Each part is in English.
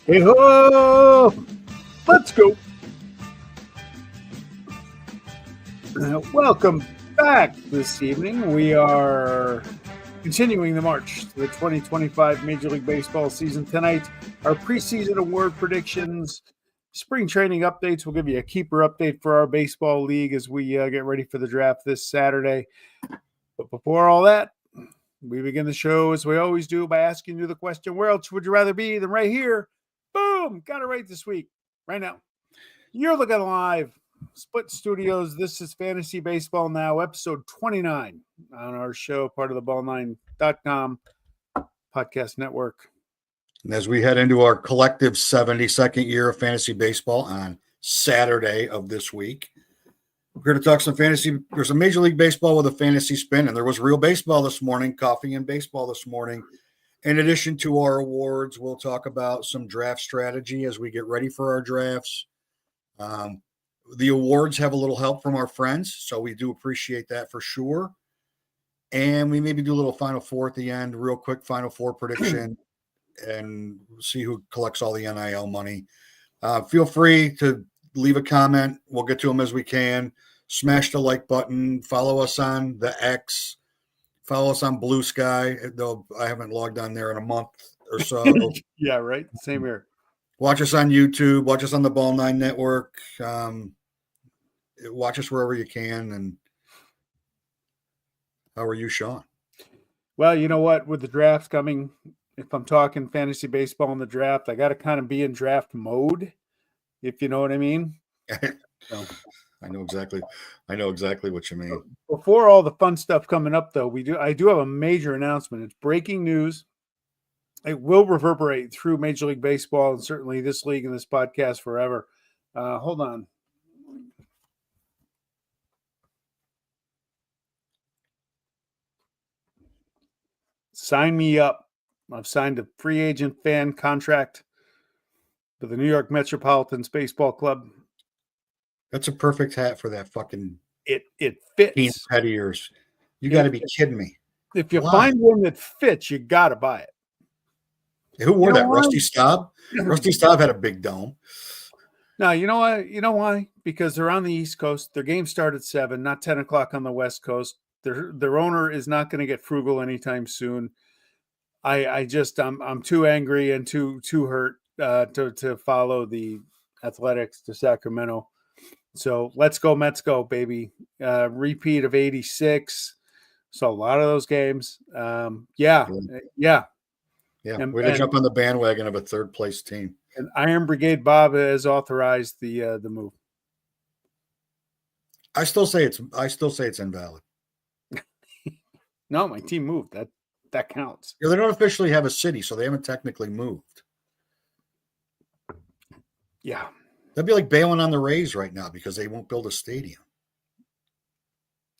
Hey ho! Let's go. Welcome back this evening. We are continuing the march to the 2025 Major League Baseball season tonight. Our preseason award predictions, spring training updates. We'll give you a keeper update for our baseball league as we get ready for the draft this Saturday. But before all that, we begin the show as we always do by asking you the question, where else would you rather be than right here? Boom! Got it right this week, right now. You're looking live, Split Studios. This is Fantasy Baseball Now, episode 29 on our show, part of the ball9.com podcast network. And as we head into our collective 72nd year of fantasy baseball on Saturday of this week, we're here to talk some fantasy. There's a Major League Baseball with a fantasy spin, and there was real baseball this morning, coffee and baseball this morning. In addition to our awards, we'll talk about some draft strategy as we get ready for our drafts. The awards have a little help from our friends, so we do appreciate that for sure. And we maybe do a little Final Four at the end, real quick Final Four prediction, and see who collects all the NIL money. Feel free to leave a comment. We'll get to them as we can. Smash the like button. Follow us on the X. Follow us on Blue Sky, though I haven't logged on there in a month or so. Yeah, right. Same here. Watch us on YouTube. Watch us on the Ball 9 Network. Watch us wherever you can. And how are you, Sean? Well, you know what? With the drafts coming, if I'm talking fantasy baseball in the draft, I got to kind of be in draft mode, if you know what I mean. So, I know exactly what you mean. Before all the fun stuff coming up, though, I do have a major announcement. It's breaking news. It will reverberate through Major League Baseball and certainly this league and this podcast forever. Hold on. Sign me up. I've signed a free agent fan contract for the New York Metropolitans Baseball Club. That's a perfect hat for that fucking it fits. Head of yours. You got to be kidding me. If you find one that fits, you got to buy it. Who wore that? Rusty Staub? Rusty Staub had a big dome. No, you know why? You know why? Because they're on the East Coast. Their game started at 7, not 10 o'clock on the West Coast. Their owner is not going to get frugal anytime soon. I'm too angry and too hurt to follow the Athletics to Sacramento. So let's go Mets, go baby! Repeat of '86. So a lot of those games. Yeah. Way to jump on the bandwagon of a third place team. And Iron Brigade Bob has authorized the move. I still say it's invalid. No, my team moved. That counts. Yeah, they don't officially have a city, so they haven't technically moved. Yeah. That'd be like bailing on the Rays right now because they won't build a stadium.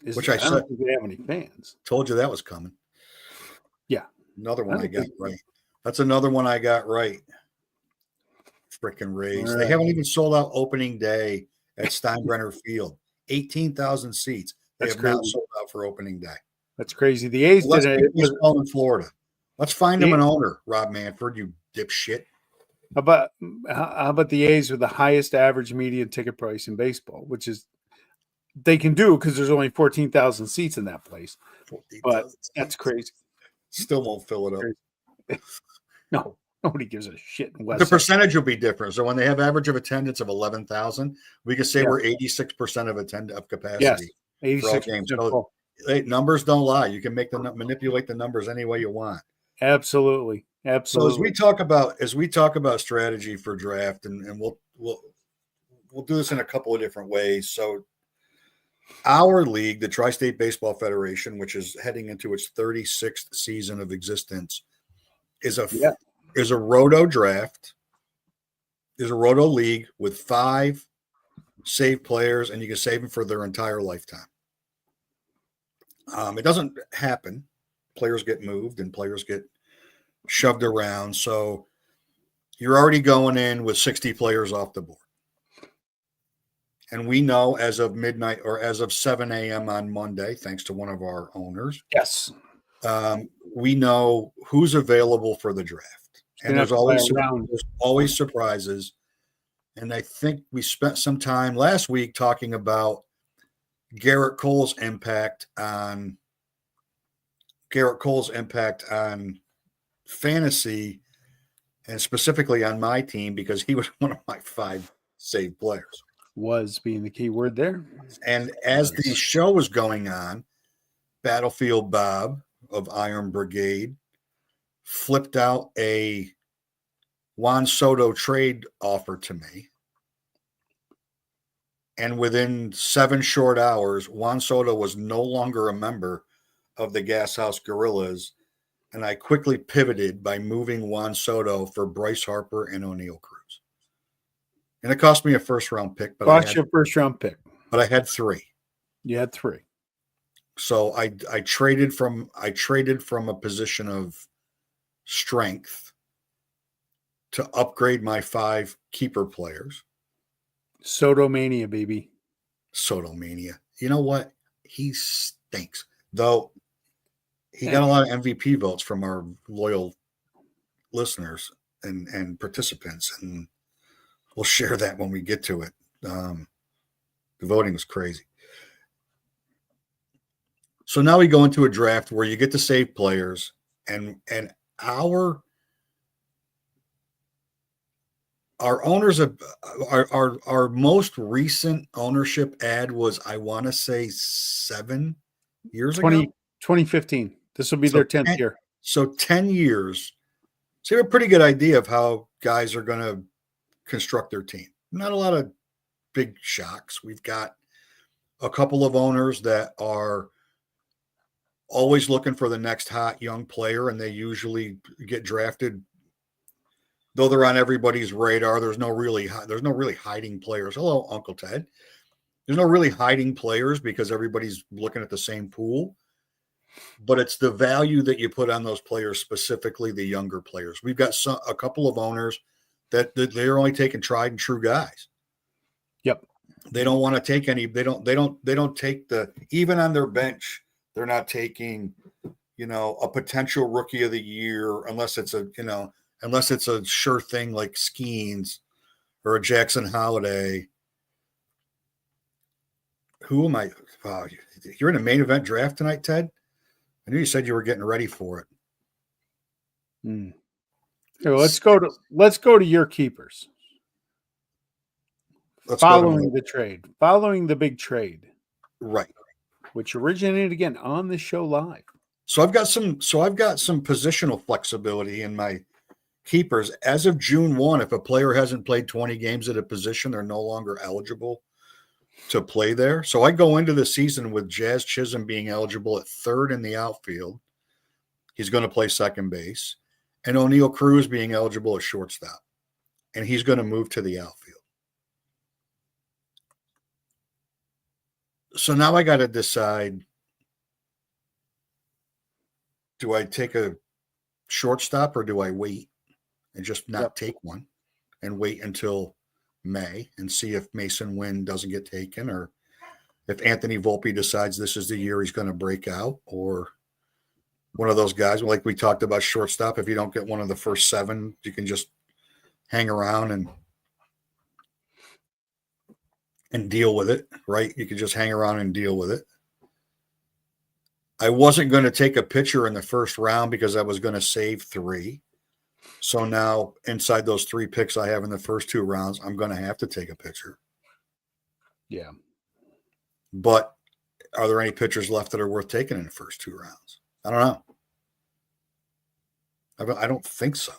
I don't think they have any fans. Told you that was coming. Yeah. Another one I got right. That's another one I got right. Freaking Rays. Right. They haven't even sold out opening day at Steinbrenner Field. 18,000 seats. They have not sold out for opening day. That's crazy. The A's did it. In Florida. Let's find them an owner, Rob Manfred, you dipshit. How about the A's with the highest average median ticket price in baseball, which is they can do because there's only 14,000 seats in that place. But that's crazy. Still won't fill it up. No, nobody gives a shit. The percentage will be different. So when they have average of attendance of 11,000, we can say we're 86% of capacity. Yes, 86%. So, numbers don't lie. You can manipulate the numbers any way you want. Absolutely. So as we talk about strategy for draft, and we'll do this in a couple of different ways. So our league, the Tri-State Baseball Federation, which is heading into its 36th season of existence, is a roto draft, is a roto league with 5 saved players, and you can save them for their entire lifetime. It doesn't happen. Players get moved and players get shoved around. So you're already going in with 60 players off the board. And we know as of midnight or as of 7 a.m. on Monday, thanks to one of our owners. Yes. We know who's available for the draft. And there's always surprises. And I think we spent some time last week talking about Garrett Cole's impact on fantasy, and specifically on my team, because he was one of my 5 saved players. Was being the key word there. And as the show was going on, Battlefield Bob of Iron Brigade flipped out a Juan Soto trade offer to me. And within 7 short hours, Juan Soto was no longer a member of the Gas House Gorillas. And I quickly pivoted by moving Juan Soto for Bryce Harper and O'Neill Cruz. And it cost me a first-round pick. But Cost you a first-round pick. But I had 3. You had 3. So I traded from a position of strength to upgrade my 5 keeper players. Soto mania, baby. Soto mania. You know what? He stinks. Though he got a lot of MVP votes from our loyal listeners and participants, and we'll share that when we get to it. The voting was crazy. So now we go into a draft where you get to save players, and our owners of our most recent ownership ad was, I want to say, 7 years ago. 2015. This will be their 10th year. So 10 years. So you have a pretty good idea of how guys are going to construct their team. Not a lot of big shocks. We've got a couple of owners that are always looking for the next hot young player, and they usually get drafted. Though they're on everybody's radar, there's no really hiding players. Hello, Uncle Ted. There's no really hiding players because everybody's looking at the same pool. But it's the value that you put on those players, specifically the younger players. We've got a couple of owners that they're only taking tried and true guys. Yep. They don't want to take any. They don't take even on their bench. They're not taking, a potential rookie of the year unless it's a sure thing like Skeens or a Jackson Holiday. Who am I? Oh, you're in a main event draft tonight, Ted? I knew you said you were getting ready for it. Here, let's go to your keepers. Following the big trade. Right. Which originated again on the show live. So I've got some positional flexibility in my keepers. As of June 1, if a player hasn't played 20 games at a position, they're no longer eligible to play there. So I go into the season with Jazz Chisholm being eligible at 3rd in the outfield. He's going to play second base. And O'Neill Cruz being eligible at shortstop. And he's going to move to the outfield. So now I got to decide, do I take a shortstop or do I wait and just not take one and wait until May and see if Mason Wynn doesn't get taken, or if Anthony Volpe decides this is the year he's going to break out, or one of those guys like we talked about shortstop. If you don't get one of the first 7, you can just hang around and deal with it, right? You could just hang around and deal with it. I wasn't going to take a pitcher in the first round because I was going to save 3. So now inside those 3 picks I have in the first 2 rounds, I'm going to have to take a pitcher. Yeah. But are there any pitchers left that are worth taking in the first 2 rounds? I don't know. I don't think so.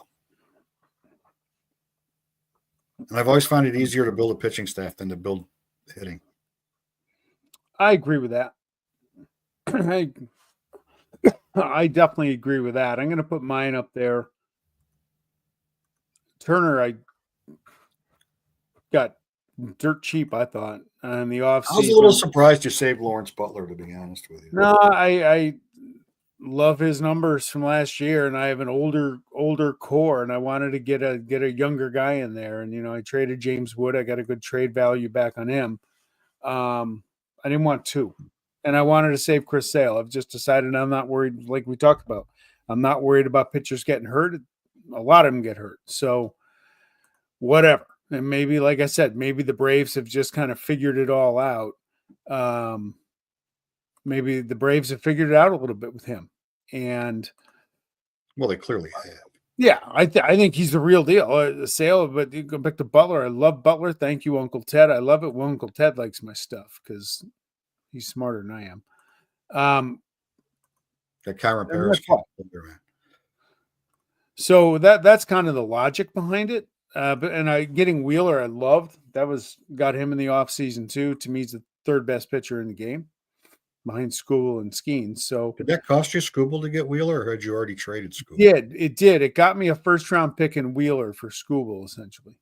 And I've always found it easier to build a pitching staff than to build hitting. I agree with that. I definitely agree with that. I'm going to put mine up there. Turner, I got dirt cheap, I thought, in the offseason. I was a little surprised you saved Lawrence Butler, to be honest with you. No, I love his numbers from last year, and I have an older core, and I wanted to get a younger guy in there. And I traded James Wood. I got a good trade value back on him. I didn't want 2, and I wanted to save Chris Sale. I've just decided I'm not worried, like we talked about. I'm not worried about pitchers getting hurt a lot of them get hurt. So whatever. And maybe, like I said, maybe the Braves have just kind of figured it all out. Maybe the Braves have figured it out a little bit with him. And well, they clearly have. yeah, I think he's the real deal. Sale, but you go back to Butler. I love Butler. Thank you, Uncle Ted. I love it when Uncle Ted likes my stuff because he's smarter than I am. That Kyron Paris. So that's kind of the logic behind it. Getting Wheeler, I loved. Got him in the offseason too. To me, he's the third best pitcher in the game, behind Skubal and Skeens. So did that cost you Skubal to get Wheeler, or had you already traded Skubal? Yeah, it did. It got me a first round pick in Wheeler for Skubal, essentially.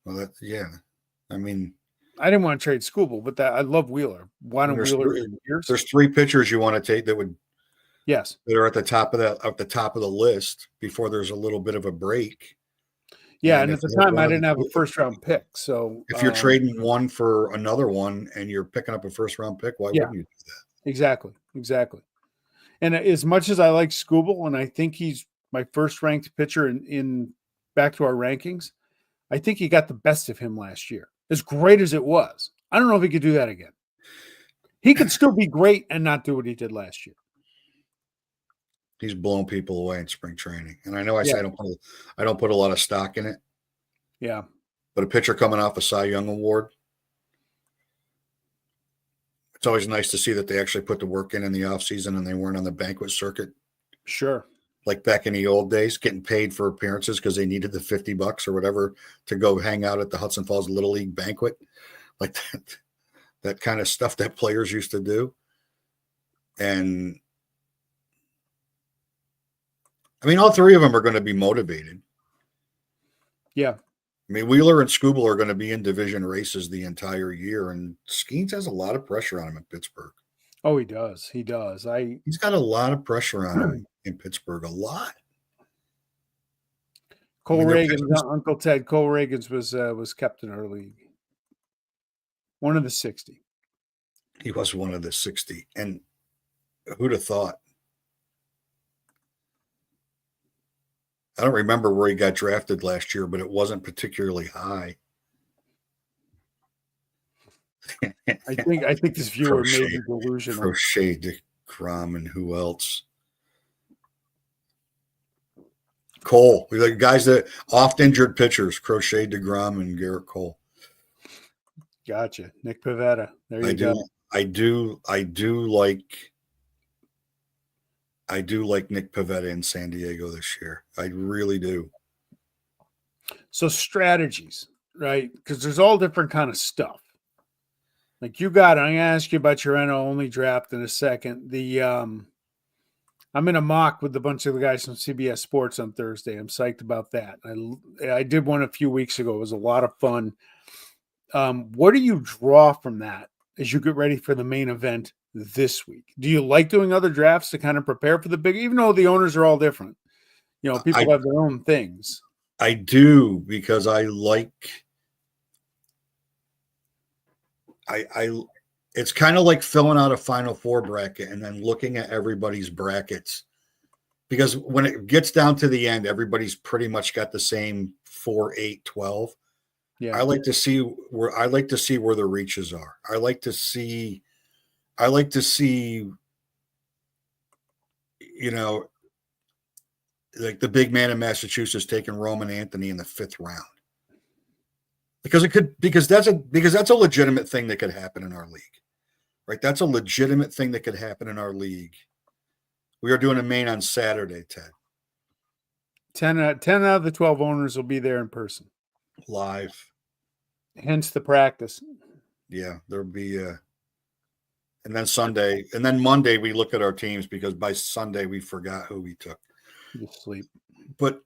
Well, I mean, I didn't want to trade Skubal, but I love Wheeler. Why don't Wheeler in years? There's three pitchers you want to take that are at the top of the list before there's a little bit of a break. Yeah, and at the time I didn't have a first round pick. So if you're trading one for another one and you're picking up a first round pick, why wouldn't you do that? Exactly. And as much as I like Skubal, and I think he's my first ranked pitcher in back to our rankings, I think he got the best of him last year. As great as it was, I don't know if he could do that again. He could still be great and not do what he did last year. He's blown people away in spring training, and I know I say I don't put a lot of stock in it. Yeah, but a pitcher coming off a Cy Young award, it's always nice to see that they actually put the work in the offseason and they weren't on the banquet circuit. Sure. Like back in the old days, getting paid for appearances because they needed the $50 or whatever to go hang out at the Hudson Falls Little League banquet, like that kind of stuff that players used to do. And I mean, all three of them are going to be motivated. Yeah. I mean, Wheeler and Skubal are going to be in division races the entire year, and Skeens has a lot of pressure on him in Pittsburgh. Oh, he does. He's got a lot of pressure on him in Pittsburgh. A lot. Uncle Ted Cole Reagans was kept in our league. One of the 60. He was one of the 60, and who'd have thought? I don't remember where he got drafted last year, but it wasn't particularly high. I think this viewer may be delusional. Crochet, DeGrom, and who else? Cole. We like guys that oft injured pitchers. Crochet, DeGrom, and Garrett Cole. Gotcha. Nick Pivetta. There you go. I do like Nick Pivetta in San Diego this year. I really do. So strategies, right? Because there's all different kind of stuff. Like I'm going to ask you about your NL-only draft in a second. I'm in a mock with a bunch of the guys from CBS Sports on Thursday. I'm psyched about that. I did one a few weeks ago. It was a lot of fun. What do you draw from that as you get ready for the main event this week? Do you like doing other drafts to kind of prepare for the big, even though the owners are all different? People have their own things. I do, because I like, it's kind of like filling out a Final Four bracket and then looking at everybody's brackets, because when it gets down to the end, everybody's pretty much got the same 4, 8, 12. Yeah. I like to see where the reaches are. I like to see, like the big man in Massachusetts taking Roman Anthony in the 5th round. Because that's a legitimate thing that could happen in our league. Right? That's a legitimate thing that could happen in our league. We are doing a main on Saturday, Ted. 10 out of the 12 owners will be there in person. Live. Hence the practice. Yeah, there'll be and then Monday we look at our teams, because by Sunday we forgot who we took. You sleep. But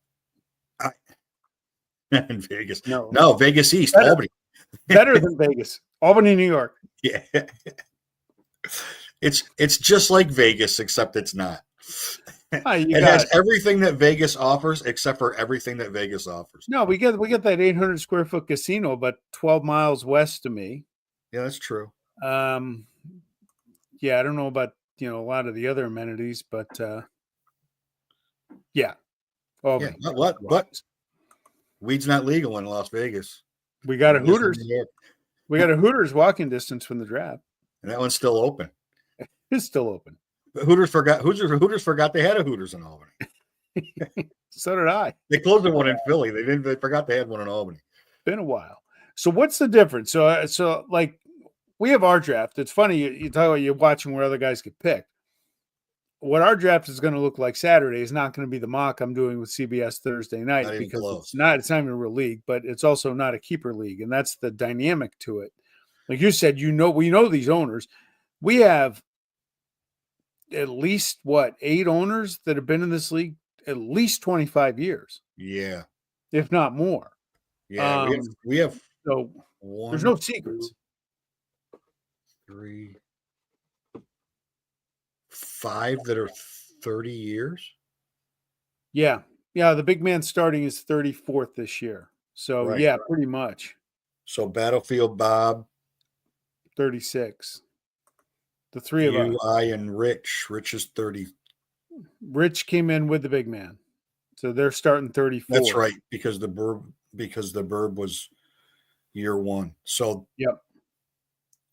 in Vegas. No, Vegas East, Albany. Better than Vegas. Albany, New York. Yeah. It's just like Vegas, except it's not. It has everything that Vegas offers, except for everything that Vegas offers. No, we get that 800 square foot casino, but 12 miles west of me. Yeah, that's true. Yeah, I don't know about a lot of the other amenities, but yeah. Albany. Yeah, but weed's not legal in Las Vegas. We got a It is in Hooters. New York. We got a Hooters walking distance from the draft. And that one's still open. It's still open. But Hooters forgot they had a Hooters in Albany. So did I. They closed the one in Philly. They forgot they had one in Albany. Been a while. So what's the difference? So like we have our draft. It's funny you talk about you're watching where other guys get picked. What our draft is going to look like Saturday is not going to be the mock I'm doing with CBS Thursday night because it's not even a real league, but it's also not a keeper league, and that's the dynamic to it. Like you said, we know these owners. We have at least 8 owners that have been in this league at least 25 years. Yeah, if not more. Yeah, we have so one, there's no secrets. 2, 3, 5 that are 30 years. Yeah. The big man starting is 34th this year. So Right. Yeah, pretty much. So Battlefield Bob, 36. The three of us. I and Rich. Rich is 30. Rich came in with the big man. So they're starting 34. That's right, because the Burb was year 1. So yep.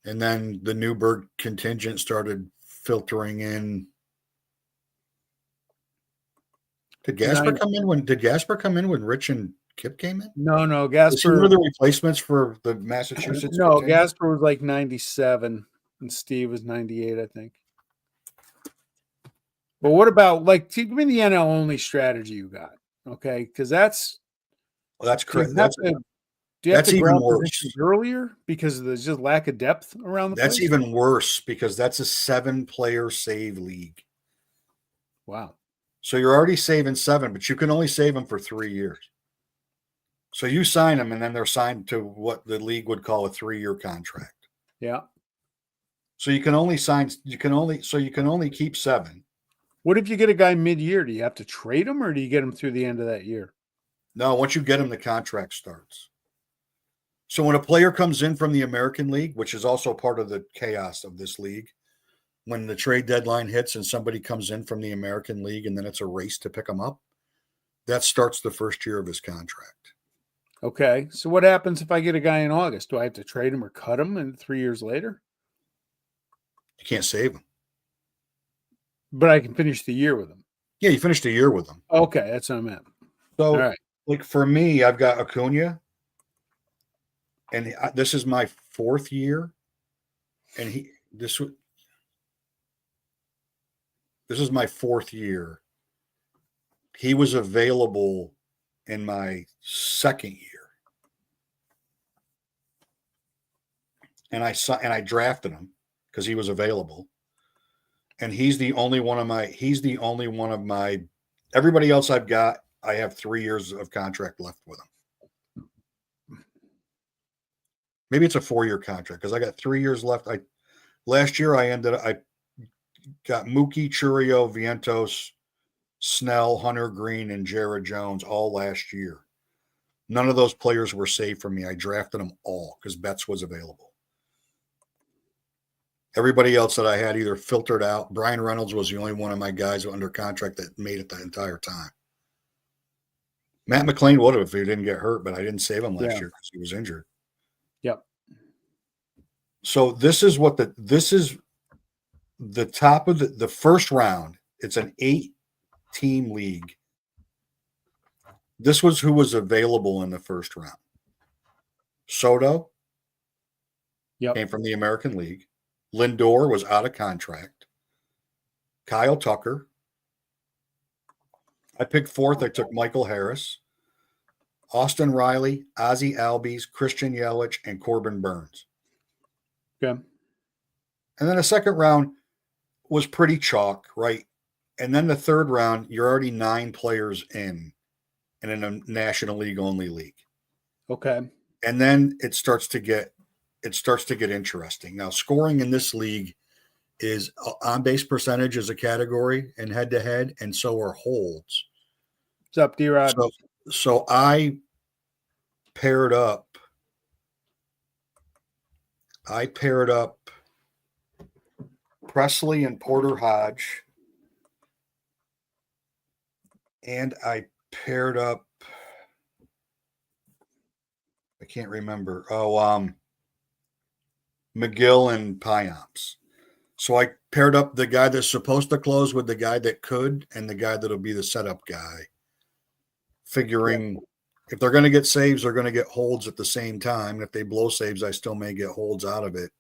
And then the Newberg contingent started filtering in. Did Gasper come in when Rich and Kip came in? No, Gasper were the replacements for the Massachusetts. No, contingent? Gasper was like 97 and Steve was 98, I think. But what about give me the NL only strategy you got? Okay, because that's correct. Do you have to even grab worse positions earlier because there's just lack of depth around the place? That's even worse because that's a 7-player save league. Wow. So you're already saving 7, but you can only save them for 3 years. So you sign them, and then they're signed to what the league would call a 3-year contract. Yeah. So you can only keep 7. What if you get a guy mid-year? Do you have to trade him, or do you get him through the end of that year? No, once you get him, the contract starts. So when a player comes in from the American League, which is also part of the chaos of this league, when the trade deadline hits and somebody comes in from the American League and then it's a race to pick them up, that starts the first year of his contract. Okay. So what happens if I get a guy in August? Do I have to trade him or cut him and 3 years later? You can't save him. But I can finish the year with him. Yeah, you finished a year with him. Okay, that's what I meant. So, all right. Like for me, I've got Acuna, and this is my 4th year, and this is my 4th year. He was available in my 2nd year, and I drafted him because he was available, and he's the only one of my. Everybody else I've got, I have 3 years of contract left with him. Maybe it's a 4-year contract because I got 3 years left. Last year I got Mookie, Churio, Vientos, Snell, Hunter Green, and Jared Jones all last year. None of those players were saved for me. I drafted them all because Betts was available. Everybody else that I had either filtered out. Brian Reynolds was the only one of my guys under contract that made it the entire time. Matt McLean would have if he didn't get hurt, but I didn't save him last year because he was injured. Yep. So this is the top of the first round. It's an 8-team league. This was who was available in the first round. Soto came from the American League. Lindor was out of contract. Kyle Tucker. I picked 4th. I took Michael Harris, Austin Riley, Ozzie Albies, Christian Yelich, and Corbin Burns. Okay. And then the 2nd round was pretty chalk, right? And then the 3rd round, you're already 9 players in a National League only league. Okay. And then it starts to get interesting. Now, scoring in this league is on-base percentage is a category and head-to-head, and so are holds. What's up, D-Rod? So I paired up Presley and Porter Hodge, and I paired up. I can't remember. McGill and Piamps. So I paired up the guy that's supposed to close with the guy that could and the guy that'll be the setup guy, figuring if they're going to get saves, they're going to get holds at the same time. And if they blow saves, I still may get holds out of it.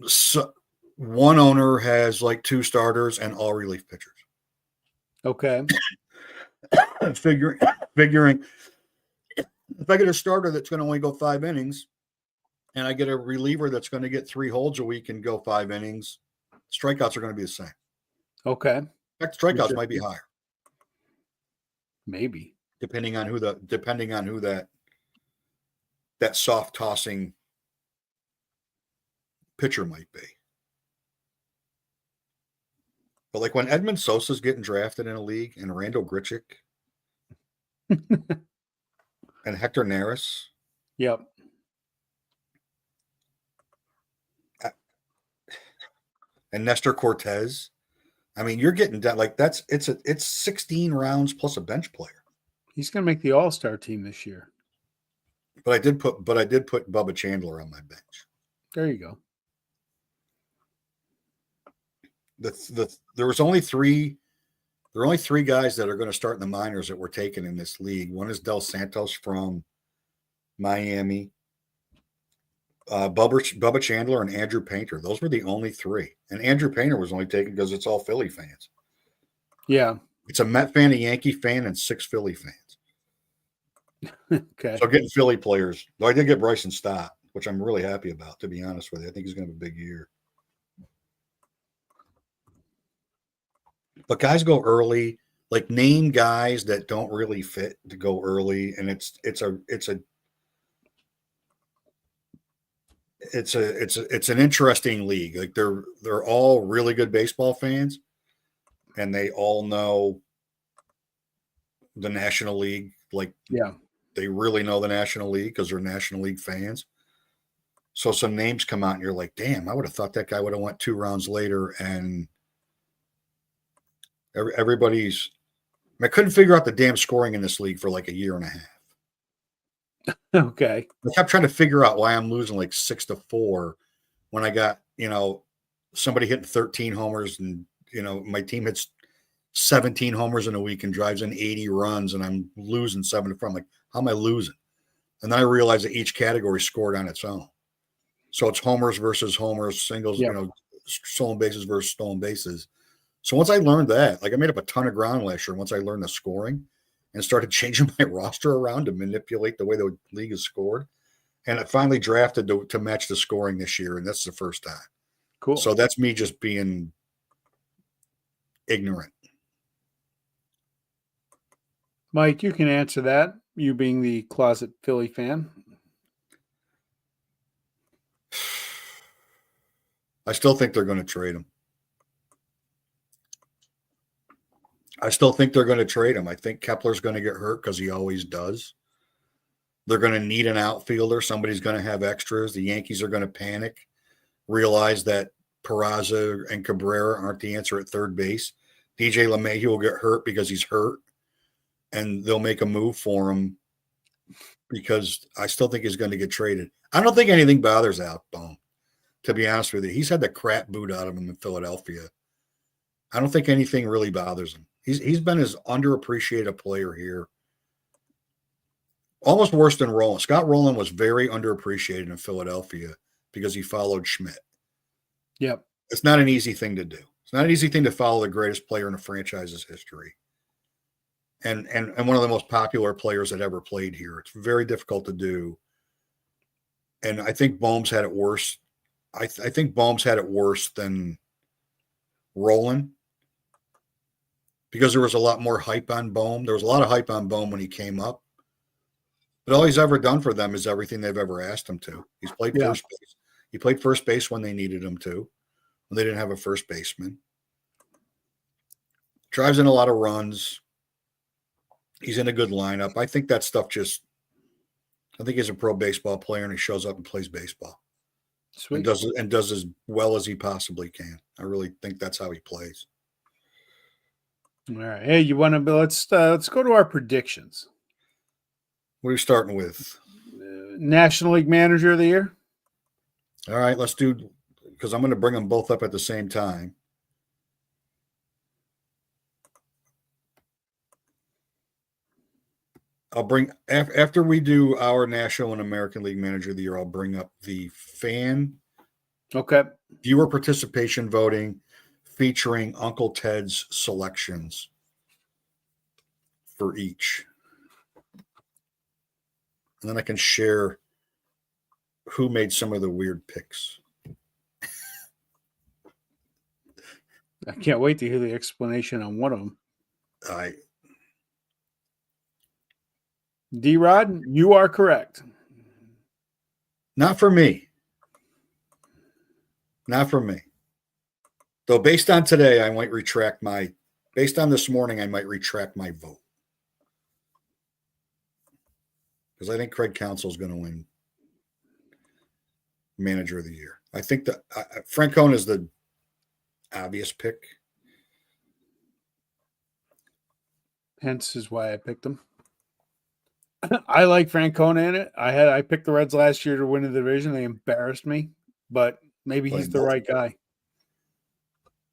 So one owner has like 2 starters and all relief pitchers. Okay. Figuring if I get a starter that's going to only go 5 innings and I get a reliever that's going to get 3 holds a week and go 5 innings, strikeouts are going to be the same. Okay. In fact, strikeouts might be higher. Maybe. Depending on who that soft tossing pitcher might be. But like when Edmund Sosa's getting drafted in a league and Randall Grichuk and Hector Neris. Yep. And Nestor Cortez. I mean, you're getting down like it's 16 rounds plus a bench player. He's going to make the All-Star team this year. But I did put Bubba Chandler on my bench. There you go. There were only three guys that are going to start in the minors that were taken in this league. One is Del Santos from Miami, Bubba Chandler, and Andrew Painter. Those were the only 3. And Andrew Painter was only taken because it's all Philly fans. Yeah. It's a Met fan, a Yankee fan, and 6 Philly fans. Okay. So getting Philly players. Though I did get Bryson Stott, which I'm really happy about, to be honest with you. I think he's going to have a big year. But guys go early, like name guys that don't really fit to go early, and it's an interesting league. Like they're all really good baseball fans, and they all know the National League. Like, yeah, they really know the National League because they're National League fans. So some names come out, and you're like, damn, I would have thought that guy would have went 2 rounds later, and everybody's. I couldn't figure out the damn scoring in this league for like a year and a half. Okay. I kept trying to figure out why I'm losing like 6-4 when I got, somebody hitting 13 homers and, my team hits 17 homers in a week and drives in 80 runs and I'm losing 7-4. I'm like, how am I losing? And then I realized that each category scored on its own. So it's homers versus homers, singles, stolen bases versus stolen bases. So once I learned that, like I made up a ton of ground last year once I learned the scoring and started changing my roster around to manipulate the way the league is scored. And I finally drafted to match the scoring this year, and that's the first time. Cool. So that's me just being ignorant. Mike, you can answer that, you being the closet Philly fan. I still think they're going to trade him. I think Kepler's going to get hurt because he always does. They're going to need an outfielder. Somebody's going to have extras. The Yankees are going to panic, realize that Peraza and Cabrera aren't the answer at third base. DJ LeMahieu will get hurt because he's hurt, and they'll make a move for him because I still think he's going to get traded. I don't think anything bothers Outbone, to be honest with you. He's had the crap boot out of him in Philadelphia. I don't think anything really bothers him. He's been as underappreciated player here. Almost worse than Roland. Scott Rowland was very underappreciated in Philadelphia because he followed Schmidt. Yep. It's not an easy thing to do. It's not an easy thing to follow the greatest player in a franchise's history. And one of the most popular players that ever played here. It's very difficult to do. And I think Bohm's had it worse. I think Bohm's had it worse than Rowland, because there was a lot more hype on Bohm. There was a lot of hype on Bohm when he came up. But all he's ever done for them is everything they've ever asked him to. He's played first base. He played first base when they needed him to, when they didn't have a first baseman. Drives in a lot of runs. He's in a good lineup. I think that stuff I think he's a pro baseball player and he shows up and plays baseball. Sweet. And does as well as he possibly can. I really think that's how he plays. All right. Hey, you want to? Let's go to our predictions. What are we starting with? National League Manager of the Year. All right, let's do, because I'm going to bring them both up at the same time. I'll bring, after we do our National and American League Manager of the Year, I'll bring up the fan viewer participation voting featuring Uncle Ted's selections for each. And then I can share who made some of the weird picks. I can't wait to hear the explanation on one of them. D-Rod, you are correct. Not for me. Not for me. Though based on today, I might retract my, based on this morning, I might retract my vote. Because I think Craig Counsell is going to win Manager of the Year. I think that Francona is the obvious pick. Hence is why I picked him. I like Francona in it. I picked the Reds last year to win the division. They embarrassed me, but maybe he's the right guy.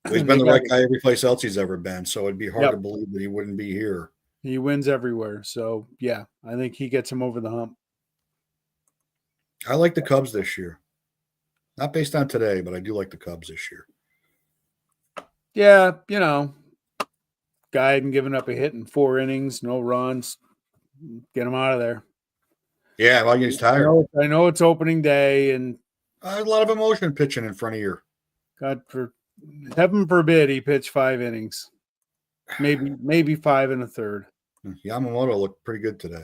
Well, he's been the right guy every place else he's ever been, so it'd be hard to believe that he wouldn't be here. He wins everywhere, so yeah, I think he gets him over the hump. I like the Cubs this year. Not based on today, but I do like the Cubs this year. Yeah, guy hadn't given up a hit in 4 innings, no runs. Get him out of there. Yeah, well, he's tired. I know it's opening day, and a lot of emotion pitching in front of you. God, for heaven forbid, he pitched 5 innings, maybe 5 1/3. Yamamoto looked pretty good today.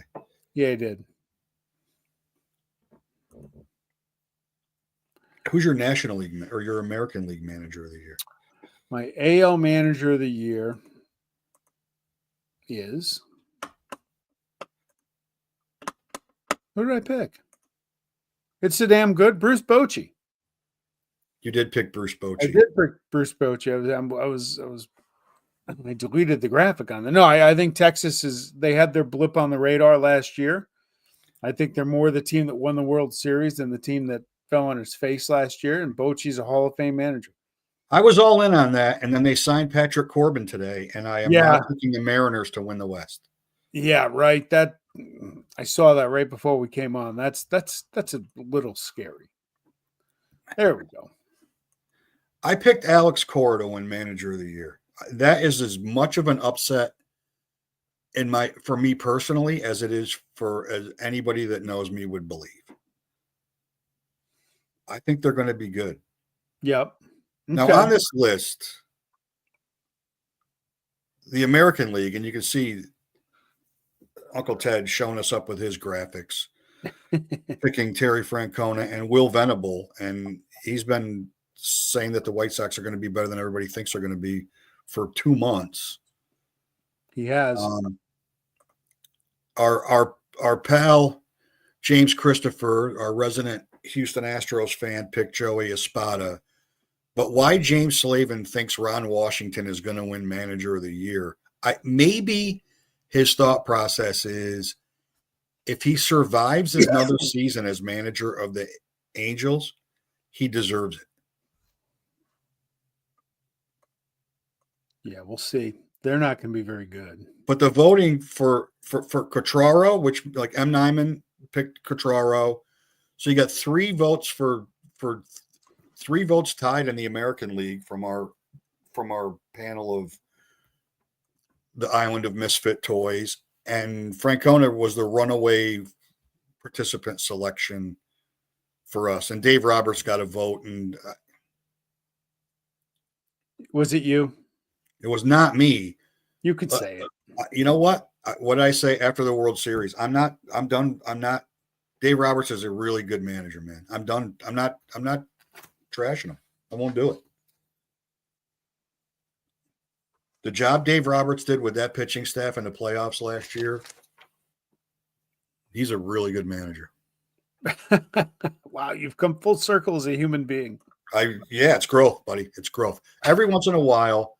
Yeah, he did. Who's your National League or your American League Manager of the Year? My AL Manager of the Year is. Who did I pick? It's a damn good Bruce Bochy. You did pick Bruce Bochy. I did pick Bruce Bochy. I deleted the graphic on that. No, I think Texas they had their blip on the radar last year. I think they're more the team that won the World Series than the team that fell on its face last year. And Bochy's a Hall of Fame manager. I was all in on that, and then they signed Patrick Corbin today, and I am not picking the Mariners to win the West. Yeah, right. That I saw that right before we came on. That's a little scary. There we go. I picked Alex Cora to win Manager of the Year. That is as much of an upset for me personally as it is as anybody that knows me would believe. I think they're going to be good. Yep. Now on this list, the American League, and you can see Uncle Ted showing us up with his graphics, picking Terry Francona and Will Venable, and he's been saying that the White Sox are going to be better than everybody thinks they're going to be for 2 months. He has. Our pal James Christopher, our resident Houston Astros fan, picked Joey Espada. But why James Slavin thinks Ron Washington is going to win Manager of the Year, maybe his thought process is if he survives another season as manager of the Angels, he deserves it. Yeah, we'll see. They're not going to be very good. But the voting for Cotraro, which like M. Nyman picked Cotraro, so you got 3 votes for 3 votes tied in the American League from our panel of the Island of Misfit Toys, and Francona was the runaway participant selection for us, and Dave Roberts got a vote. And was it you? It was not me. You could say it. You know what? What did I say after the World Series? I'm done. I'm not. Dave Roberts is a really good manager, man. I'm done. I'm not trashing him. I won't do it. The job Dave Roberts did with that pitching staff in the playoffs last year, he's a really good manager. Wow, you've come full circle as a human being. It's growth, buddy. It's growth. Every once in a while,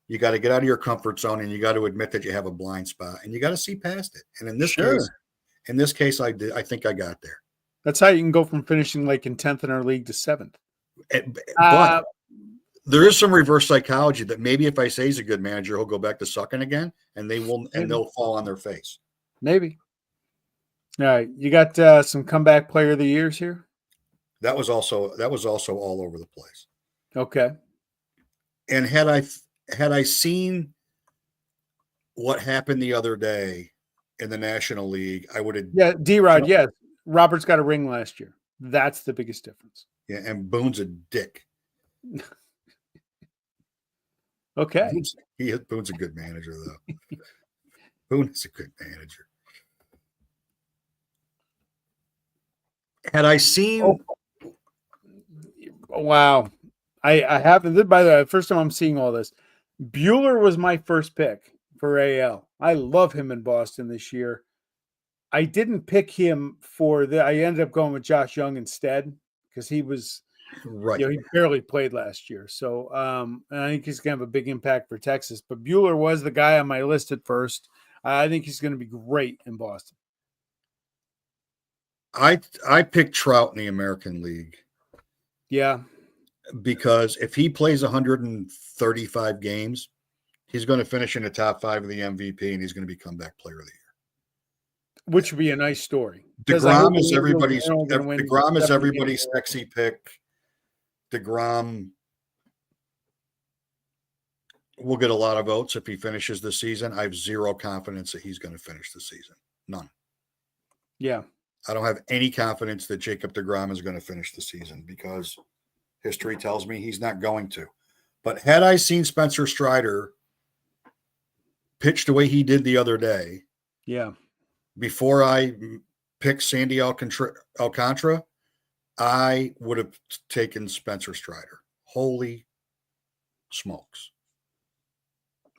You got to get out of your comfort zone, and you got to admit that you have a blind spot, and you got to see past it. And in this case, I did. I think I got there. That's how you can go from finishing like in 10th in our league to 7th. But there is some reverse psychology that maybe if I say he's a good manager, he'll go back to sucking again, and they'll fall on their face. Maybe. All right, you got some comeback player of the years here. That was also all over the place. Okay. And had I seen what happened the other day in the National League, I would have. Yeah, D-Rod. Yes, Roberts got a ring last year. That's the biggest difference. Yeah, and Boone's a dick. Okay. Boone's a good manager, though. Boone is a good manager. Had I seen? Wow. I haven't. By the way, first time I'm seeing all this. Bueller was my first pick for AL. I love him in Boston this year. I didn't pick him I ended up going with Josh Young instead because he was right. He barely played last year. So and I think he's going to have a big impact for Texas. But Bueller was the guy on my list at first. I think he's going to be great in Boston. I picked Trout in the American League. Yeah. Because if he plays 135 games, he's going to finish in the top 5 of the MVP, and he's going to be comeback player of the year. Which would be a nice story. DeGrom is everybody's sexy pick. DeGrom will get a lot of votes if he finishes the season. I have zero confidence that he's going to finish the season. None. Yeah. I don't have any confidence that Jacob DeGrom is going to finish the season because history tells me he's not going to. But had I seen Spencer Strider pitch the way he did the other day, yeah, before I picked Sandy Alcantara, I would have taken Spencer Strider. Holy smokes.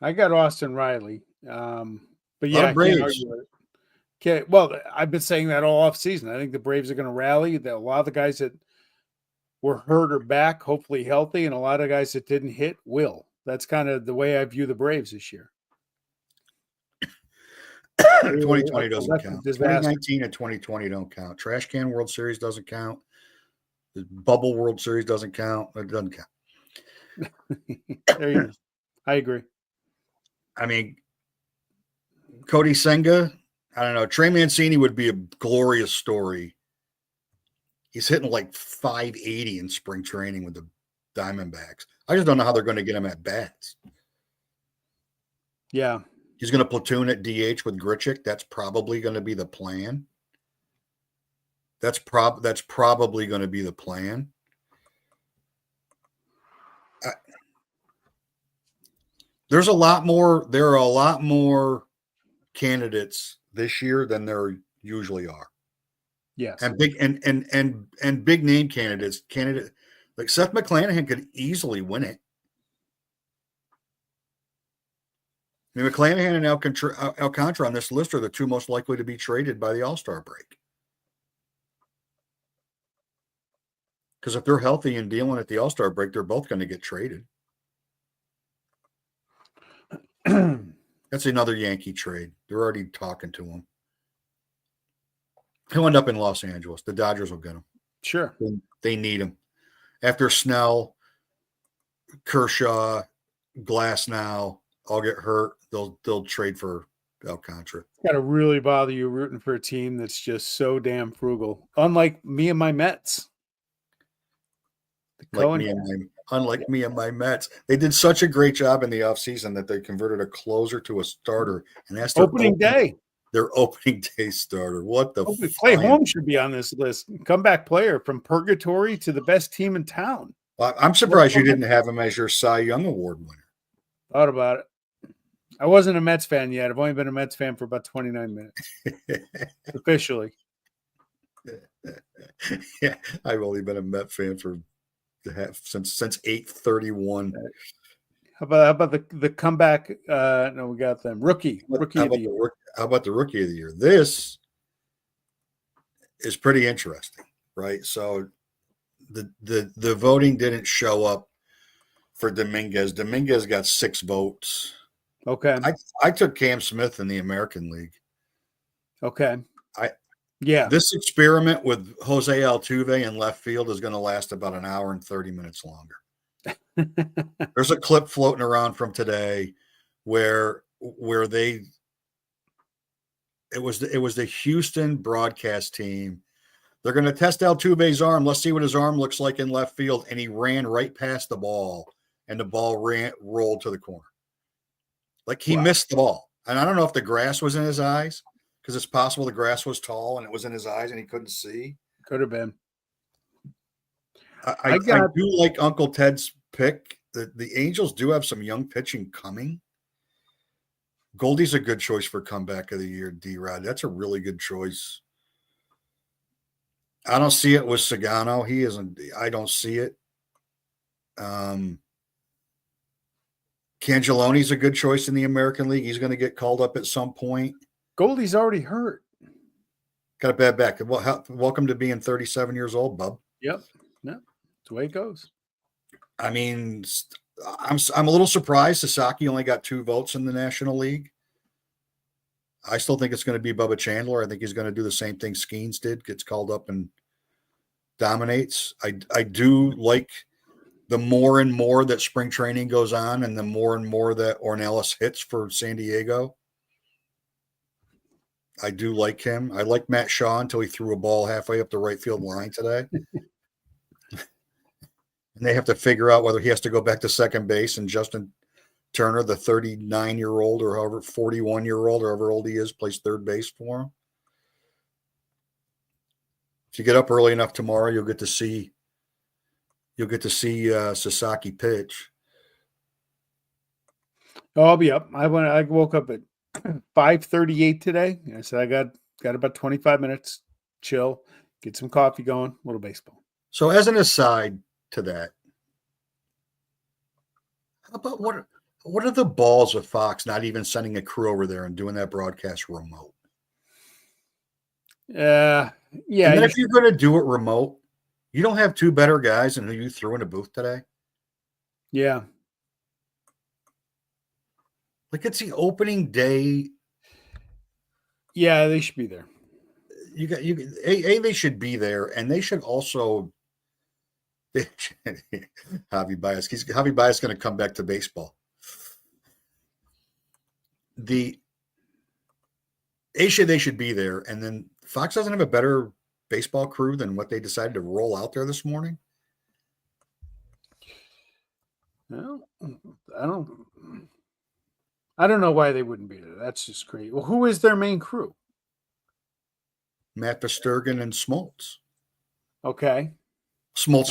I got Austin Riley. But yeah, I Braves. can't argue with it. Okay, well, I've been saying that all off season. I think the Braves are going to rally. A lot of the guys that were hurt are back, hopefully healthy, and a lot of guys that didn't hit will. That's kind of the way I view the Braves this year. 2020 doesn't count. 2019 and 2020 don't count. Trash Can World Series doesn't count. The Bubble World Series doesn't count. It doesn't count. There you go. I agree. I mean, Cody Senga, I don't know. Trey Mancini would be a glorious story. He's hitting like 580 in spring training with the Diamondbacks. I just don't know how they're going to get him at bats. Yeah. He's going to platoon at DH with Grichuk. That's probably going to be the plan. That's probably going to be the plan. There are a lot more candidates this year than there usually are. Yes. And big name candidates. Like Seth McClanahan could easily win it. I mean, McClanahan and Alcantara on this list are the two most likely to be traded by the All-Star break. Because if they're healthy and dealing at the All-Star break, they're both going to get traded. That's another Yankee trade. They're already talking to him. He'll end up in Los Angeles. The Dodgers will get him. Sure. They need him. After Snell, Kershaw, Glasnow all get hurt, they'll trade for Alcantara. It's got to really bother you rooting for a team that's just so damn frugal. Unlike me and my Mets. Unlike me and my Mets. They did such a great job in the offseason that they converted a closer to a starter. And that's their opening day. Their opening day starter. What the Clay Holmes should be on this list. Comeback player from purgatory to the best team in town. Well, I'm surprised you didn't have him as your Cy Young Award winner. Thought about it. I wasn't a Mets fan yet. I've only been a Mets fan for about 29 minutes. Officially. Yeah, I've only been a Met fan since 8/31. How about the comeback? No, we got them. Rookie of the year. How about the rookie of the year? This is pretty interesting, right? So the voting didn't show up for Dominguez. Dominguez got 6 votes. Okay. I took Cam Smith in the American League. Okay. I Yeah. This experiment with Jose Altuve in left field is going to last about an hour and 30 minutes longer. There's a clip floating around from today where it was the Houston broadcast team. They're going to test Altuve's arm. Let's see what his arm looks like in left field. And he ran right past the ball, and the ball rolled to the corner. Like he missed the ball. And I don't know if the grass was in his eyes, because it's possible the grass was tall and it was in his eyes and he couldn't see. Could have been. I do like Uncle Ted's pick. The Angels do have some young pitching coming. Goldie's a good choice for comeback of the year, D-Rod. That's a really good choice. I don't see it with Sagano. He isn't. I don't see it. Cangeloni's a good choice in the American League. He's going to get called up at some point. Goldie's already hurt. Got a bad back. Well, welcome to being 37 years old, bub. Yep. That's the way it goes. I mean, I'm a little surprised Sasaki only got 2 votes in the National League. I still think it's going to be Bubba Chandler. I think he's going to do the same thing Skeens did, gets called up and dominates. I do like the more and more that spring training goes on and the more and more that Ornelas hits for San Diego. I do like him. I like Matt Shaw until he threw a ball halfway up the right field line today. And they have to figure out whether he has to go back to second base and Justin Turner, the 39-year-old or however 41-year-old or however old he is, plays third base for him. If you get up early enough tomorrow, you'll get to see Sasaki pitch. Oh, I'll be up. I woke up at 5:38 today. I said I got about 25 minutes, chill, get some coffee going, a little baseball. So as an aside to that, how about what are the balls of Fox not even sending a crew over there and doing that broadcast remote? Yeah. And then if you're going to do it remote, you don't have 2 better guys than who you threw in a booth today? Yeah. Like it's the opening day. Yeah, they should be there. They should be there, and they should also. Javi Baez. Javi Baez going to come back to baseball. They should be there, and then Fox doesn't have a better baseball crew than what they decided to roll out there this morning. Well, I don't know why they wouldn't be there. That's just crazy. Well, who is their main crew? Matt Verstergen and Smoltz. Okay. Smoltz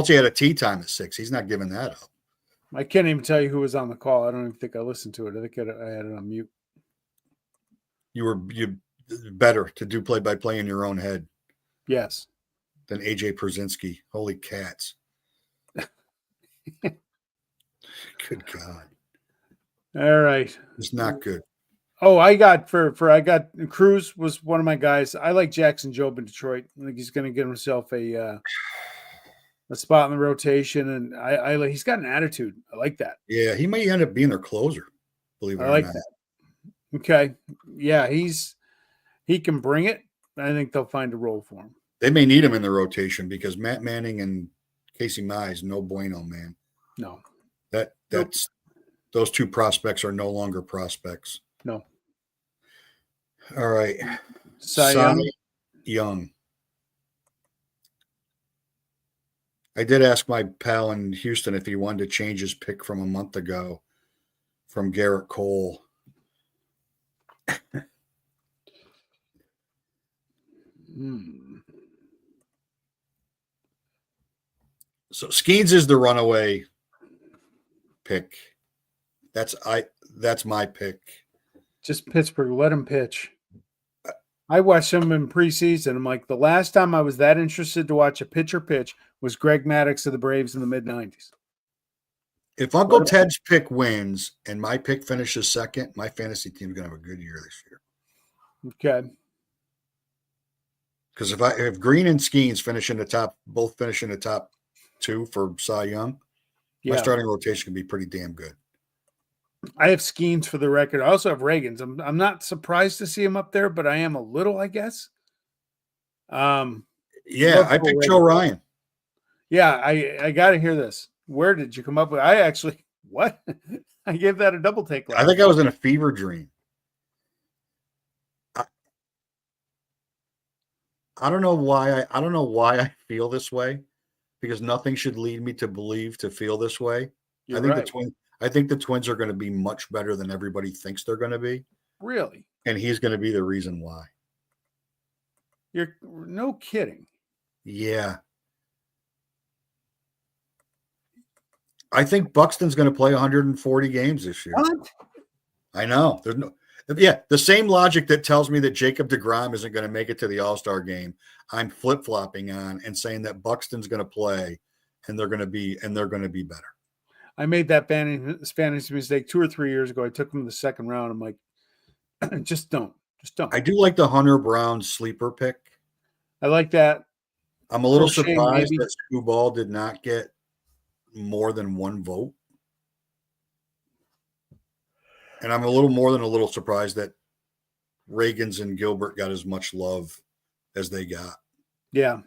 had a tea time at 6. He's not giving that up. I can't even tell you who was on the call. I don't even think I listened to it. I think I had it on mute. You better to do play-by-play in your own head. Yes. Than AJ Przinsky. Holy cats. Good God. All right. It's not good. Oh, I got Cruz was one of my guys. I like Jackson Jobe in Detroit. I think he's going to get himself a spot in the rotation, and he's got an attitude. I like that. Yeah, he may end up being their closer. Believe it or not. I like that. Okay, yeah, he can bring it. I think they'll find a role for him. They may need him in the rotation because Matt Manning and Casey Mize, no bueno, man. No, that's those 2 prospects are no longer prospects. No. All right. Cy Young. I did ask my pal in Houston if he wanted to change his pick from a month ago from Garrett Cole. So Skeens is the runaway pick. That's my pick. Just Pittsburgh. Let him pitch. I watched him in preseason. I'm like, the last time I was that interested to watch a pitcher pitch was Greg Maddux of the Braves in the mid-90s. If Uncle Ted's pick wins and my pick finishes second, my fantasy team's going to have a good year this year. Okay. Because if Green and Skeens both finish in the top 2 for Cy Young, My Yeah. starting rotation can be pretty damn good. I have Skeens for the record. I also have Reagans. I'm not surprised to see him up there, but I am a little, I guess. Yeah, Love I Cole picked Reagan. Joe Ryan. Yeah, I got to hear this. Where did you come up with? I actually what? I gave that a double take. I think I was in a fever dream. I don't know why. I don't know why I feel this way, because nothing should lead me to believe to feel this way. You're right. I think the Twins are going to be much better than everybody thinks they're going to be, Really? and he's going to be the reason why. You're no kidding. Yeah. I think Buxton's going to play 140 games this year. What? I know. The same logic that tells me that Jacob deGrom isn't going to make it to the All-Star game, I'm flip-flopping on and saying that Buxton's going to play and they're going to be better. I made that fantasy mistake 2 or 3 years ago. I took him in the second round. I'm like, just don't. I do like the Hunter Brown sleeper pick. I like that. I'm a little Crochet, surprised maybe. that Screwball did not get more than one vote. And I'm a little surprised that Reagans and Gilbert got as much love as they got. Yeah.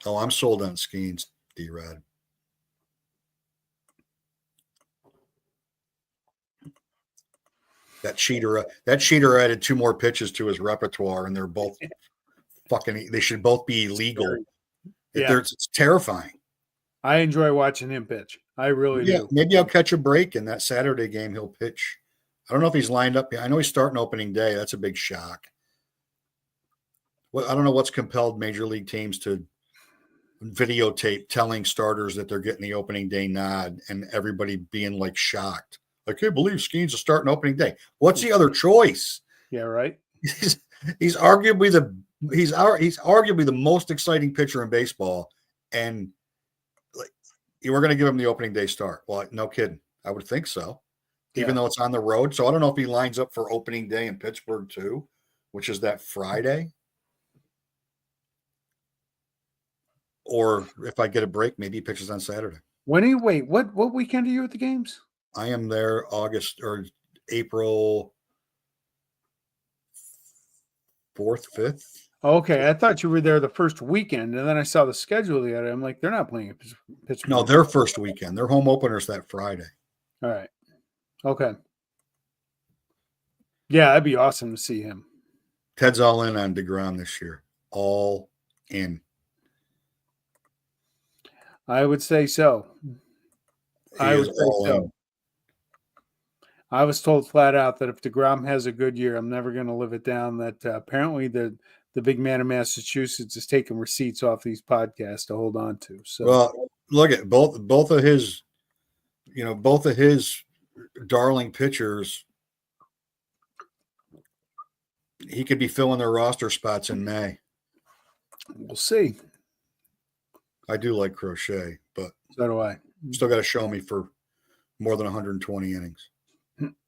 Oh, I'm sold on Skeens, D-Rad. That cheater added 2 more pitches to his repertoire, and they're both they should both be illegal. Yeah. It's terrifying. I enjoy watching him pitch. I really do. Maybe I'll catch a break in that Saturday game. He'll pitch. I don't know if he's lined up. I know he's starting opening day. That's a big shock. Well, I don't know what's compelled major league teams to videotape telling starters that they're getting the opening day nod and everybody being like shocked. I can't believe Skeens is starting opening day. What's the other choice? Yeah, right. He's arguably the most exciting pitcher in baseball, and like you were going to give him the opening day start. Well, no kidding. I would think so, even though it's on the road. So I don't know if he lines up for opening day in Pittsburgh too, which is that Friday. Or if I get a break, maybe he pitches on Saturday. What weekend are you at the games? I am there August or April 4th, 5th. Okay, I thought you were there the first weekend, and then I saw the schedule the other. I'm like, they're not playing at Pittsburgh. No, their first weekend. Their home opener's that Friday. All right. Okay. Yeah, that'd be awesome to see him. Ted's all in on DeGrom this year. All in. I would say so. I was told flat out that if DeGrom has a good year, I'm never going to live it down. That apparently the big man of Massachusetts is taking receipts off these podcasts to hold on to. So, well, look at both of his darling pitchers. He could be filling their roster spots in May. We'll see. I do like Crochet, but so do I. Still got to show me for more than 120 innings.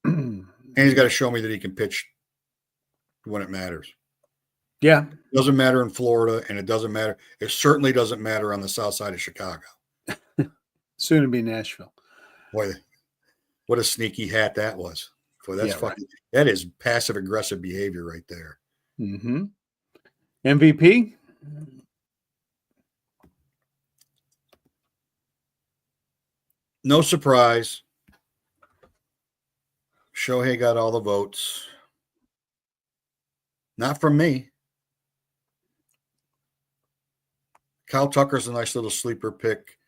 And he's got to show me that he can pitch when it matters. Yeah. It doesn't matter in Florida, and it doesn't matter. It certainly doesn't matter on the south side of Chicago. Soon to be Nashville. Boy, what a sneaky hat that was. Boy, that's fucking right. That is passive aggressive behavior right there. Mm-hmm. MVP? No surprise. Shohei got all the votes. Not from me. Kyle Tucker's a nice little sleeper pick.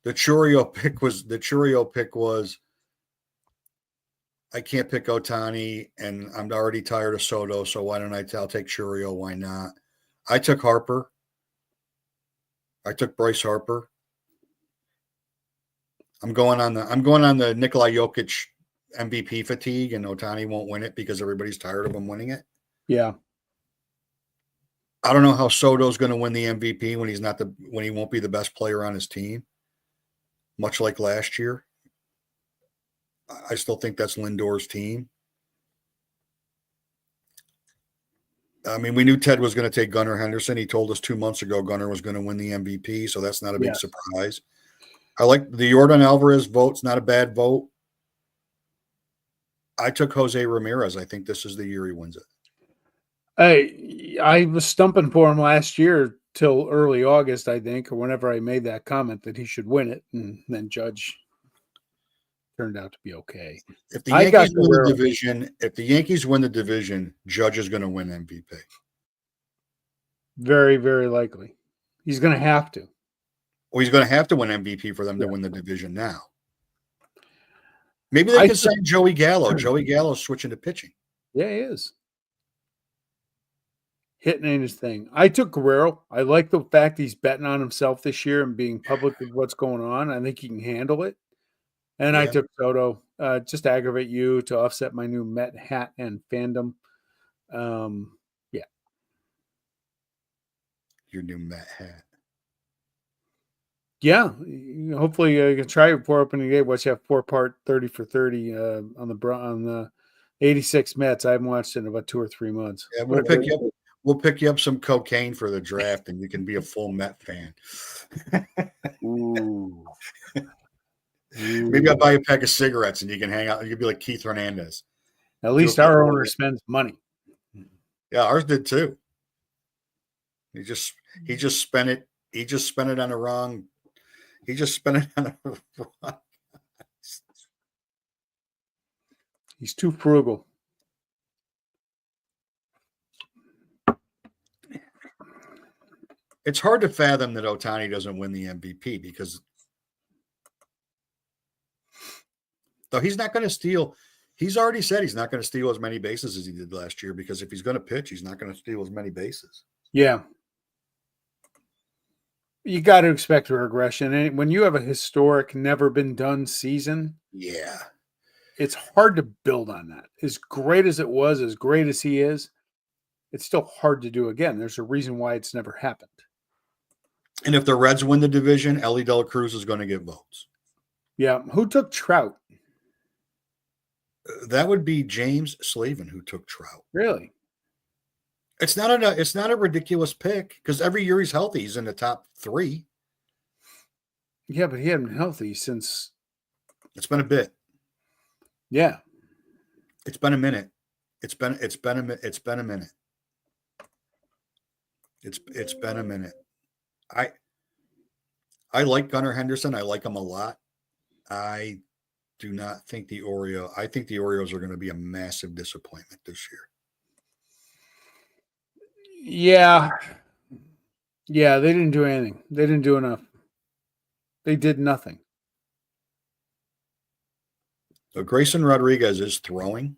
The Churio pick was I can't pick Ohtani, and I'm already tired of Soto, so why don't I'll take Churio? Why not? I took Harper. I took Bryce Harper. I'm going on the Nikola Jokic MVP fatigue, and Ohtani won't win it because everybody's tired of him winning it. Yeah. I don't know how Soto's going to win the MVP when he won't be the best player on his team, much like last year. I still think that's Lindor's team. I mean, we knew Ted was going to take Gunnar Henderson. He told us 2 months ago Gunnar was going to win the MVP, so that's not a big surprise. I like the Yordan Alvarez vote's not a bad vote. I took Jose Ramirez. I think this is the year he wins it. I was stumping for him last year till early August, I think, or whenever I made that comment that he should win it, and then Judge turned out to be okay. If the Yankees win the division, Judge is going to win MVP. Very, very likely. He's going to have to. Well, he's going to have to win MVP for them to win the division now. Maybe they can sign Joey Gallo. Joey Gallo's switching to pitching. Yeah, he is. Hitting ain't his thing. I took Guerrero. I like the fact he's betting on himself this year and being public with what's going on. I think he can handle it. And I took Soto just to aggravate you, to offset my new Met hat and fandom. Your new Met hat. Yeah, hopefully you can try it before opening day. Watch you have 4-part 30 for 30 on the 86 Mets. I haven't watched it in about 2 or 3 months. Yeah, we'll pick you up some cocaine for the draft, and you can be a full Met fan. Ooh. Maybe I'll buy you a pack of cigarettes, and you can hang out. You can be like Keith Hernandez. At least our owner spends money. Yeah, ours did too. He just spent it. He just spent it on the wrong. He just spent it on the wrong. He's too frugal. It's hard to fathom that Ohtani doesn't win the MVP, because though he's not going to steal. He's already said he's not going to steal as many bases as he did last year, because if he's going to pitch, he's not going to steal as many bases. Yeah. You got to expect a regression. And when you have a historic, never been done season, it's hard to build on that. As great as it was, as great as he is, it's still hard to do again. There's a reason why it's never happened. And if the Reds win the division, Ellie De La Cruz is going to get votes. Yeah. Who took Trout? That would be James Slavin who took Trout. Really? It's not a ridiculous pick, because every year he's healthy, he's in the top 3. Yeah, but he hadn't been healthy since. It's been a bit. Yeah. It's been a minute. It's been a minute. It's been a minute. I like Gunnar Henderson. I like him a lot. I do not think I think the Orioles are going to be a massive disappointment this year. Yeah. Yeah, they didn't do anything. They didn't do enough. They did nothing. So Grayson Rodriguez is throwing.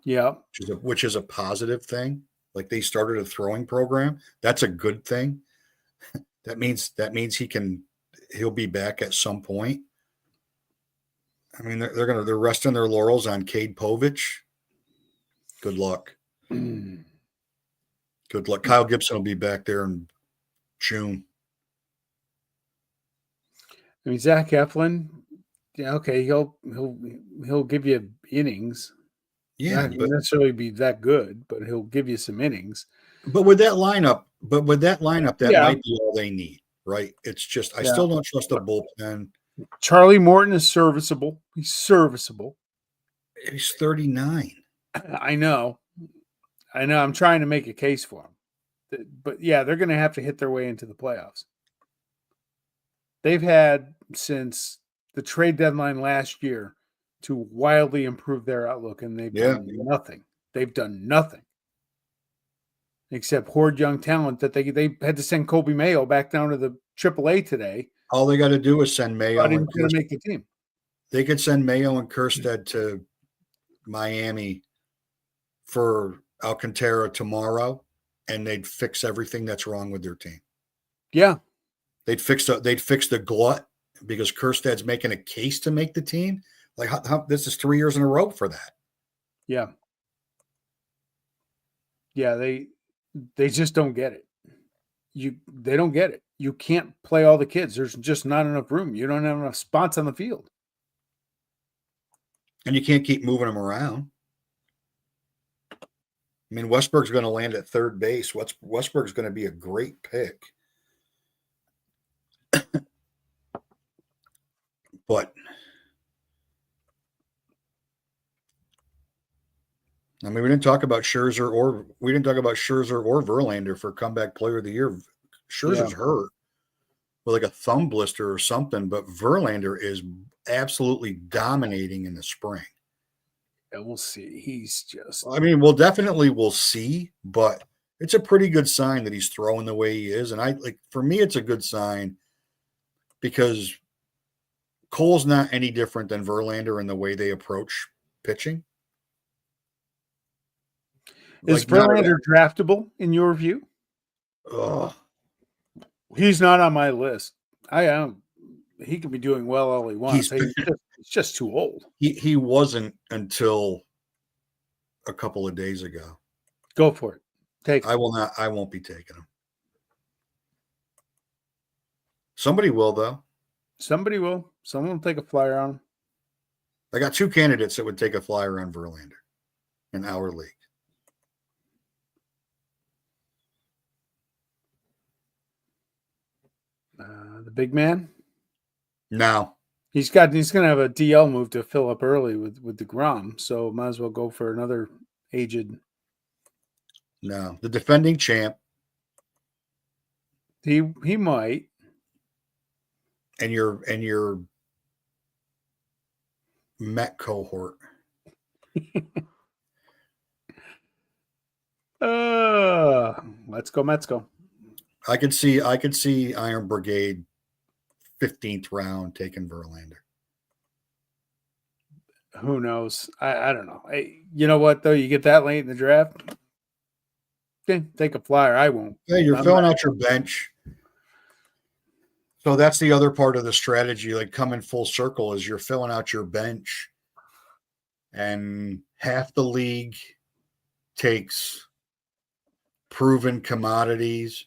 Yeah. Which is a positive thing. Like, they started a throwing program. That's a good thing. That means he'll be back at some point. I mean, they're resting their laurels on Cade Povich. Good luck. Good luck. Kyle Gibson will be back there in June. I mean, Zach Eflin, yeah, okay, he'll give you innings. Yeah, not necessarily be that good, but he'll give you some innings. But with that lineup, that might be all they need, right? It's just I still don't trust the bullpen. Charlie Morton is serviceable. He's serviceable. He's 39. I know. I'm trying to make a case for him. But yeah, they're going to have to hit their way into the playoffs. They've had, since the trade deadline last year, to wildly improve their outlook, and they've done nothing. They've done nothing except hoard young talent that they had to send Colby Mayo back down to the AAA today. All they got to do is send Mayo. And make the team. They could send Mayo and Kjerstad to Miami for Alcantara tomorrow, and they'd fix everything that's wrong with their team. Yeah. They'd fix the glut, because Kjerstad's making a case to make the team. Like, how this is 3 years in a row for that. Yeah. Yeah, they just don't get it. They don't get it. You can't play all the kids. There's just not enough room. You don't have enough spots on the field. And you can't keep moving them around. I mean, Westberg's going to land at third base. Westberg's going to be a great pick. But I mean, we didn't talk about Scherzer or Verlander for comeback player of the year. Scherzer's hurt with like a thumb blister or something, but Verlander is absolutely dominating in the spring. Yeah, we'll see. He's just. I mean, we'll see, but it's a pretty good sign that he's throwing the way he is. And for me, it's a good sign because Cole's not any different than Verlander in the way they approach pitching. Is Verlander draftable in your view? He's not on my list. I am. He can be doing well all he wants. He's just too old. He wasn't until a couple of days ago. Go for it. Take. I will not. I won't be taking him. Somebody will, though. Somebody will. Someone will take a flyer on him. I got two candidates that would take a flyer on Verlander in our league. The big man? No. He's going to have a DL move to fill up early with DeGrom, so might as well go for another aged. No. The defending champ. He might. And your Met cohort. Let's go, Mets go. I could see Iron Brigade 15th round taking Verlander. Who knows? I don't know. You know what, though? You get that late in the draft, take a flyer. I won't. Yeah, you're filling out your bench. So that's the other part of the strategy, like coming full circle, is you're filling out your bench. And half the league takes proven commodities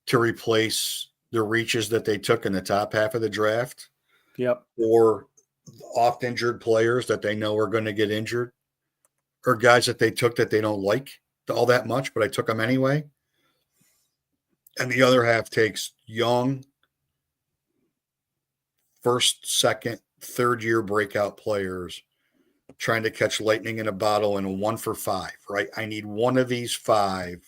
to replace the reaches that they took in the top half of the draft. Yep. Or oft injured players that they know are going to get injured, or guys that they took that they don't like all that much, but I took them anyway. And the other half takes young, first, second, third year breakout players trying to catch lightning in a bottle in a 1 for 5, right? I need one of these five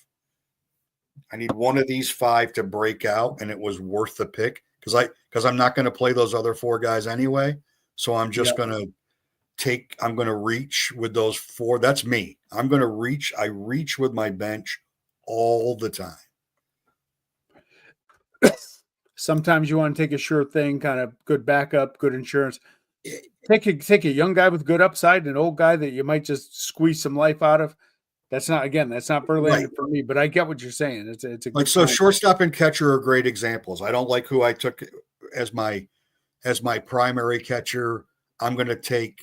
to break out, and it was worth the pick because I'm not going to play those other four guys anyway. So I'm just going to reach with those four. That's me. I reach with my bench all the time. Sometimes you want to take a sure thing, kind of good backup, good insurance. Take a young guy with good upside and an old guy that you might just squeeze some life out of. That's not Verlander for me, but I get what you're saying. It's a good so shortstop and catcher are great examples. I don't like who I took as my primary catcher. I'm going to take,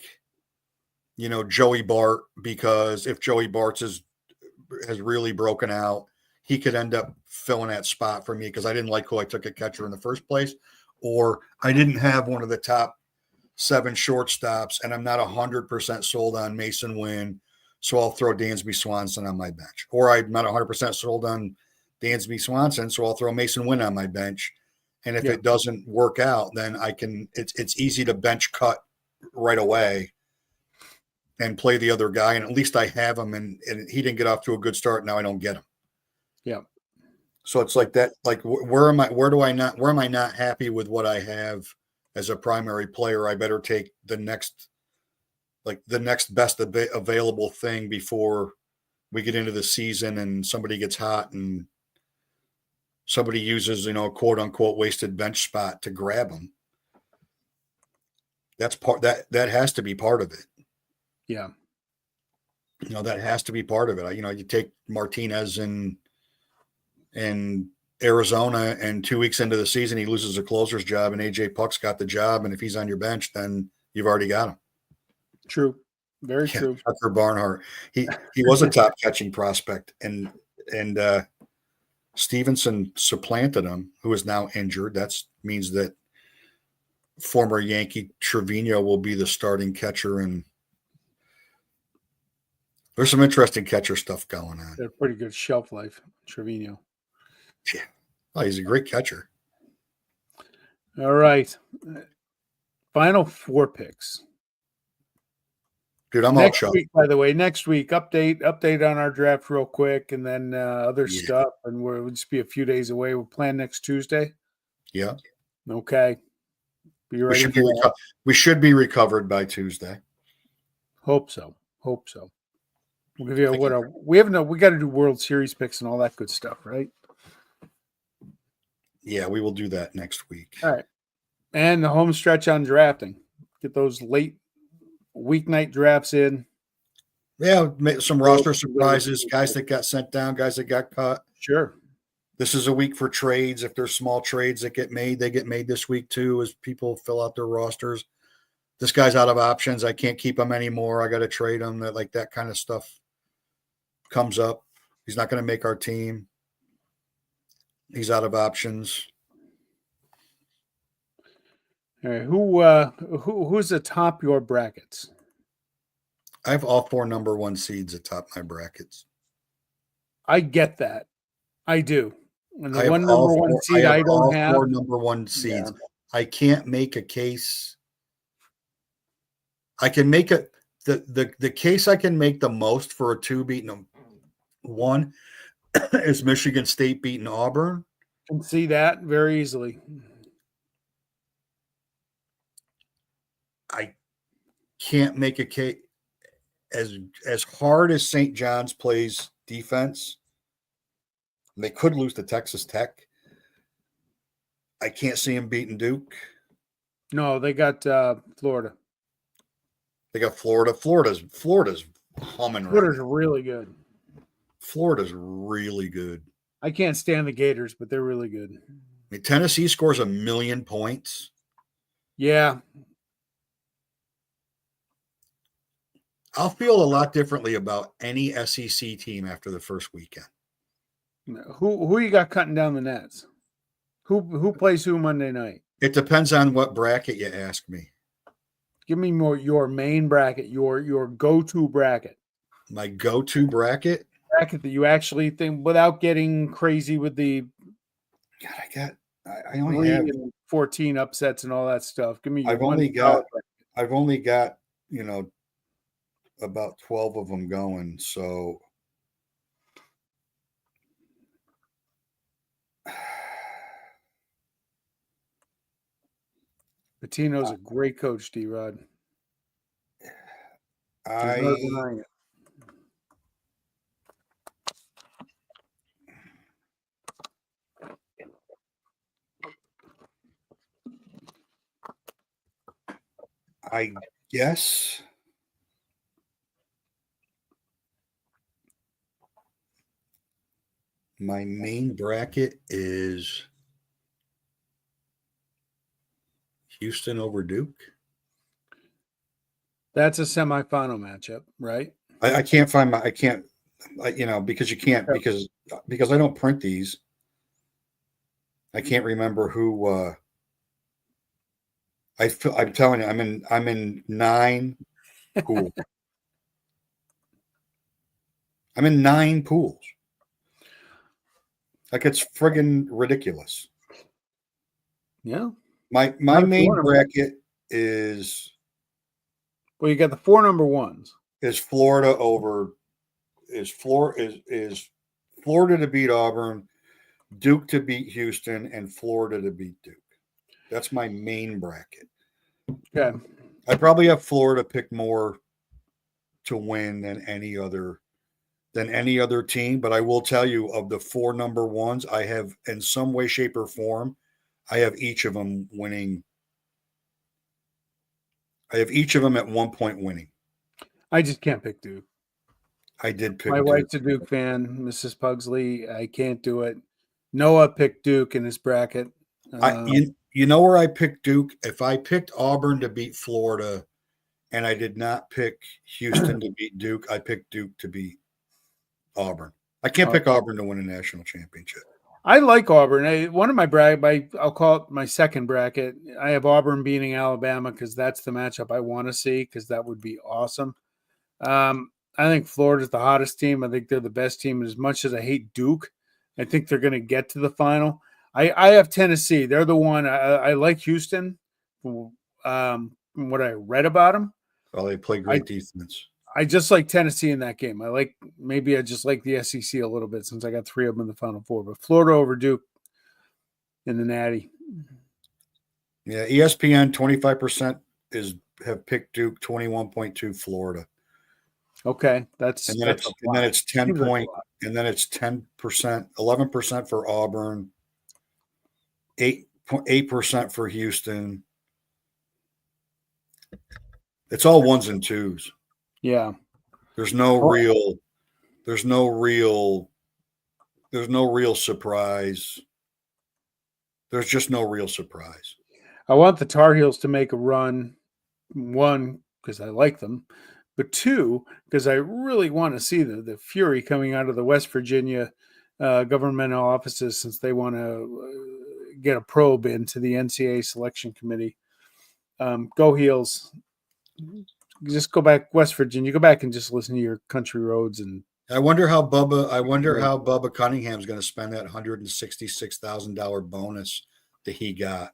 Joey Bart, because if Joey Bart has really broken out, he could end up filling that spot for me because I didn't like who I took a catcher in the first place, or I didn't have one of the top 7 shortstops, and I'm not 100% sold on Mason Wynn. So I'll throw Dansby Swanson on my bench. Or I'm not 100% sold on Dansby Swanson, so I'll throw Mason Wynn on my bench. And if it doesn't work out, then it's easy to bench cut right away and play the other guy. And at least I have him, and he didn't get off to a good start. Now I don't get him. Yeah. So it's like that. Like, where am I not happy with what I have as a primary player? I better take the next best available thing before we get into the season and somebody gets hot and somebody uses, quote unquote wasted bench spot to grab them. That's that has to be part of it. Yeah. That has to be part of it. You take Martinez in Arizona, and 2 weeks into the season, he loses a closer's job, and AJ Puck's got the job. And if he's on your bench, then you've already got him. True. Very true. Tucker Barnhart. He was a top catching prospect, and Stevenson supplanted him, who is now injured. That means that former Yankee Trevino will be the starting catcher, and There's some interesting catcher stuff going on. They're pretty good shelf life, Trevino. Yeah. Oh, he's a great catcher. All right. Final 4 picks. Dude, I'm Next all week, by the way, next week, update on our draft real quick, and then other stuff. And we'll just be a few days away. We'll plan next Tuesday. Yeah. Okay. Be ready. We should be recovered by Tuesday. Hope so. We'll give you we got to do World Series picks and all that good stuff, right? Yeah, we will do that next week. All right. And the home stretch on drafting. Get those late weeknight drafts in. Yeah, some roster surprises, guys that got sent down, guys that got cut. Sure. This is a week for trades. If there's small trades that get made, they get made this week too as people fill out their rosters. This guy's out of options. I can't keep him anymore. I got to trade him. That kind of stuff comes up. He's not going to make our team. He's out of options. All right. Who's atop your brackets? I have all 4 number 1 seeds atop my brackets. I get that. I do. And the one number 1 seed I don't have. 4 number 1 seeds. Yeah. I can't make a case. I can make the case I can make the most for a 2 beating them. 1 is Michigan State beating Auburn. Can see that very easily. I can't make a case as hard as St. John's plays defense. They could lose to Texas Tech. I can't see them beating Duke. No, they got Florida. They got Florida. Florida's humming. Florida's really good. Florida's really good. I can't stand the Gators, but they're really good. I mean, Tennessee scores 1 million points. Yeah. I'll feel a lot differently about any SEC team after the first weekend. Who you got cutting down the nets? Who plays who Monday night? It depends on what bracket you ask me. Give me your main bracket, your go-to bracket. My go-to bracket? Bracket that you actually think without getting crazy with the God, I only have 14 upsets and all that stuff. Give me your I've only got about 12 of them going, so Patino's a great coach, D-Rod. I guess my main bracket is Houston over Duke. That's a semifinal matchup, right? I can't find because you can't because I don't print these. I can't remember who. I'm telling you, I'm in 9 pools. I'm in 9 pools. Like it's friggin' ridiculous. Yeah. My main bracket is. Well, you got the 4 number 1s. Is Florida to beat Auburn, Duke to beat Houston, and Florida to beat Duke. That's my main bracket. Okay. I probably have Florida pick more to win than any other team, but I will tell you of the 4 number 1s, I have in some way, shape, or form, I have each of them winning. I have each of them at 1 point winning. I just can't pick Duke. I did pick My wife's a Duke fan, Mrs. Pugsley. I can't do it. Noah picked Duke in his bracket. You know where I picked Duke? If I picked Auburn to beat Florida and I did not pick Houston to beat Duke, I picked Duke to beat Auburn. I can't pick Auburn to win a national championship. I like Auburn. One of my I'll call it my second bracket. I have Auburn beating Alabama because that's the matchup I want to see because that would be awesome. I I think Florida's the hottest team. I think they're the best team. As much as I hate Duke, I think they're going to get to the final. I have Tennessee. They're the one. I like Houston from what I read about them. Well, they play great defense. I just like Tennessee in that game. Maybe I just like the SEC a little bit since I got 3 of them in the Final Four. But Florida over Duke in the Natty. Yeah, ESPN 25% have picked Duke, 21.2 Florida. Okay, then it's 10 point, and then it's 10%, 11% for Auburn, 8% for Houston. It's all ones and twos. Yeah. There's no real surprise. There's just no real surprise. I want the Tar Heels to make a run. 1, because I like them, but 2, because I really want to see the fury coming out of the West Virginia governmental offices, since they want to get a probe into the NCAA selection committee. Go Heels. Just go back, West Virginia. Go back and just listen to your country roads. And I wonder how Bubba Cunningham's going to spend that $166,000 bonus that he got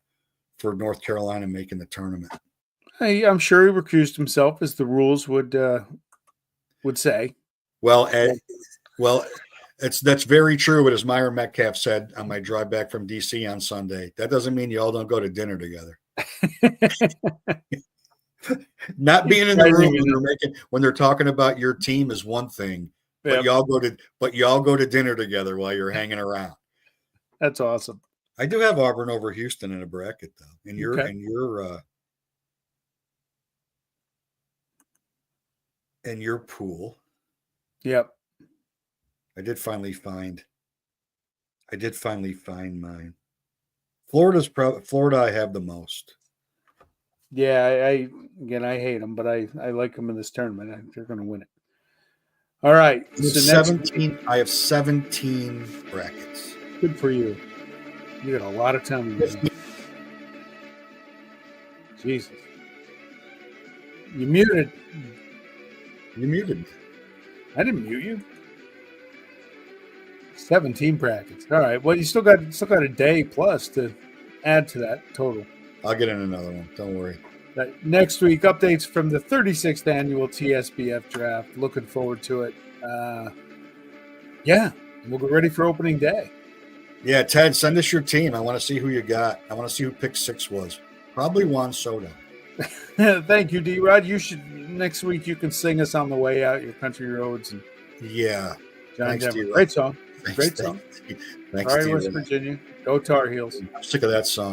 for North Carolina making the tournament. I'm sure he recused himself, as the rules would say. Well, that's very true. But as Myron Metcalf said on my drive back from DC on Sunday, that doesn't mean you all don't go to dinner together. Not being in the room when they're talking about your team is one thing, but y'all go to dinner together while you're hanging around. That's awesome. I do have Auburn over Houston in a bracket, though. In your pool. Yep. I did finally find mine. Florida I have the most. Yeah, I hate them, but I like them in this tournament. They're going to win it. All right. I have 17 brackets. Good for you. You got a lot of time. Jesus. You muted. You muted me. I didn't mute you. 17 brackets. All right. Well, you still got a day plus to add to that total. I'll get in another one. Don't worry. Next week, updates from the 36th annual TSBF draft. Looking forward to it. Yeah, we'll get ready for opening day. Yeah, Ted, send us your team. I want to see who you got. I want to see who pick 6 was. Probably Juan Soto. Thank you, D-Rod. Next week you can sing us on the way out your country roads. And yeah. John Denver. Great song. Thanks, Great song. Thanks, All right, West Virginia. Go Tar Heels. I'm sick of that song.